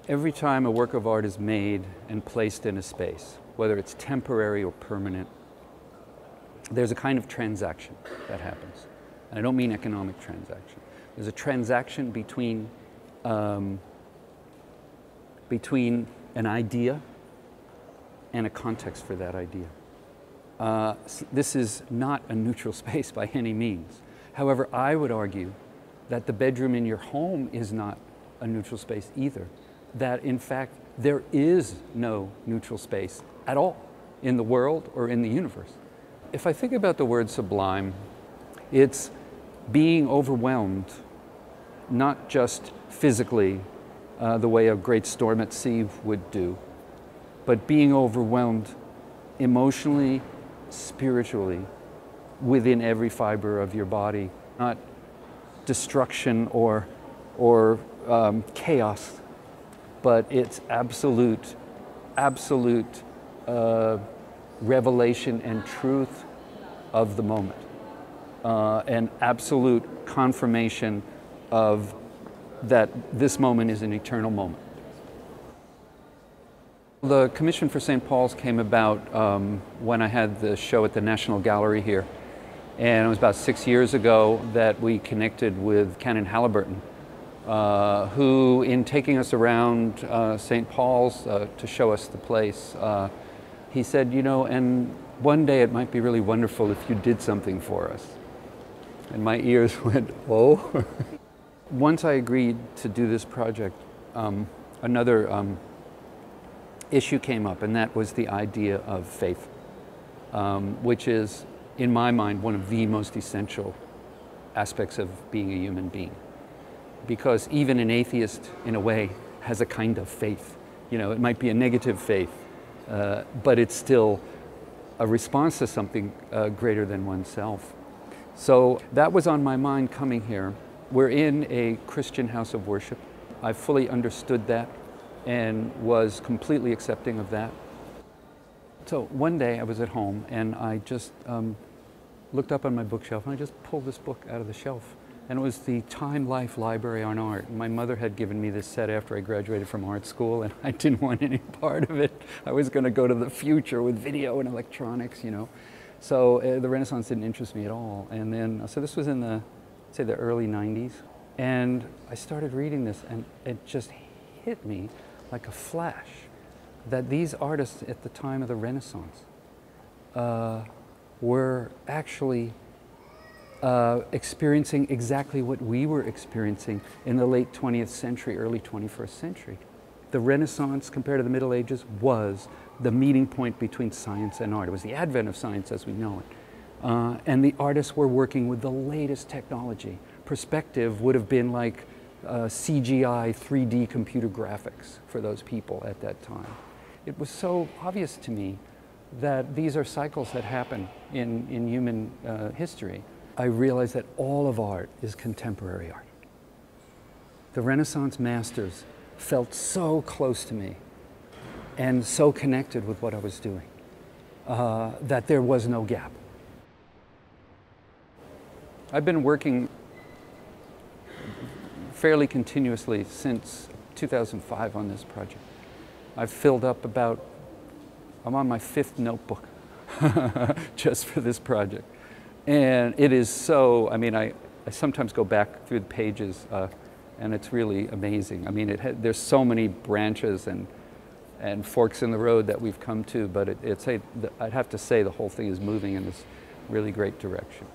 Every time a work of art is made and placed in a space, whether it's temporary or permanent, there's a kind of transaction that happens. And I don't mean economic transaction. There's a transaction between an idea and a context for that idea. This is not a neutral space by any means. However, I would argue that the bedroom in your home is not a neutral space either. That in fact, there is no neutral space at all in the world or in the universe. If I think about the word sublime, it's being overwhelmed, not just physically, the way a great storm at sea would do, but being overwhelmed emotionally, spiritually, within every fiber of your body. Not destruction or chaos, but it's absolute revelation and truth of the moment, and absolute confirmation of that this moment is an eternal moment. The commission for St. Paul's came about when I had the show at the National Gallery here, and it was about 6 years ago that we connected with Canon Halliburton, who, in taking us around St. Paul's to show us the place, he said, you know, and one day it might be really wonderful if you did something for us. And my ears went, oh. Once I agreed to do this project, another issue came up, and that was the idea of faith, which is, in my mind, one of the most essential aspects of being a human being. Because even an atheist, in a way, has a kind of faith. You know, it might be a negative faith, but it's still a response to something greater than oneself. So that was on my mind coming here. We're in a Christian house of worship. I fully understood that and was completely accepting of that. So one day I was at home and I just looked up on my bookshelf and I just pulled this book out of the shelf. And it was the Time Life Library on Art. My mother had given me this set after I graduated from art school, and I didn't want any part of it. I was going to go to the future with video and electronics, you know. So the Renaissance didn't interest me at all. And then, so this was in the, say, the early 90s. And I started reading this, and it just hit me like a flash that these artists at the time of the Renaissance were actually experiencing exactly what we were experiencing in the late 20th century, early 21st century. The Renaissance, compared to the Middle Ages, was the meeting point between science and art. It was the advent of science as we know it. And the artists were working with the latest technology. Perspective would have been like CGI, 3D computer graphics for those people at that time. It was so obvious to me that these are cycles that happen in human history. I realized that all of art is contemporary art. The Renaissance masters felt so close to me and so connected with what I was doing that there was no gap. I've been working fairly continuously since 2005 on this project. I've filled up I'm on my 5th notebook just for this project. And it is so, I mean, I sometimes go back through the pages and it's really amazing. I mean, there's so many branches and forks in the road that we've come to, but I'd have to say the whole thing is moving in this really great direction.